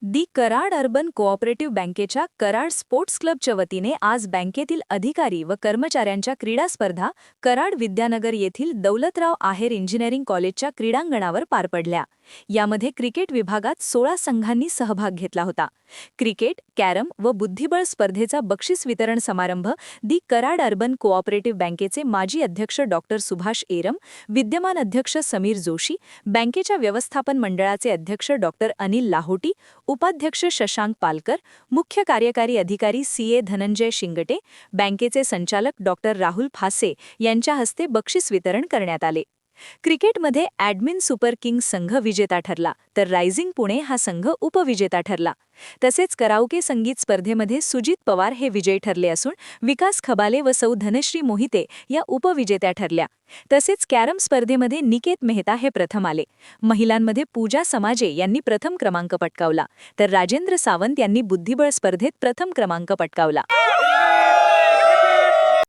दी Karad urban cooperative बँकेच्या Karad sports क्लबच्या वतीने आज बँकेतील अधिकारी व कर्मचाऱ्यांच्या क्रीडा स्पर्धा कराड विद्यानगर येथील दौलतराव आहेर इंजिनिअरिंग कॉलेजच्या क्रीडांगणावर पार पडल्या। यामध्ये क्रिकेट विभागात 16 संघांनी सहभाग घेतला होता। क्रिकेट, कॅरम व बुद्धिबळ स्पर्धेचा बक्षीस वितरण समारंभ दी कराड अर्बन कोऑपरेटिव्ह बँकेचे माजी अध्यक्ष डॉक्टर सुभाष एरम, विद्यमान अध्यक्ष समीर जोशी, बँकेच्या व्यवस्थापन मंडळाचे अध्यक्ष डॉक्टर अनिल लाहोटी, उपाध्यक्ष शशांक पालकर, मुख्य कार्यकारी अधिकारी सीए धनंजय शिंगटे, बँकेचे संचालक डॉक्टर राहुल फासे यांच्या हस्ते बक्षीस वितरण करण्यात आले। क्रिकेटमध्ये ॲडमिन सुपर किंग्स संघ विजेता ठरला, तर रायझिंग पुणे हा संघ उपविजेता ठरला। तसेच कराओके संगीत स्पर्धेमध्ये सुजित पवार हे विजयी ठरले असून विकास खबाले व सौ धनश्री मोहिते या उपविजेत्या ठरल्या। तसेच कॅरम स्पर्धेमध्ये निकेत मेहता हे प्रथम आले। महिलांमध्ये पूजा समाजे यांनी प्रथम क्रमांक पटकावला, तर राजेंद्र सावंत यांनी बुद्धिबळ स्पर्धेत प्रथम क्रमांक पटकावला।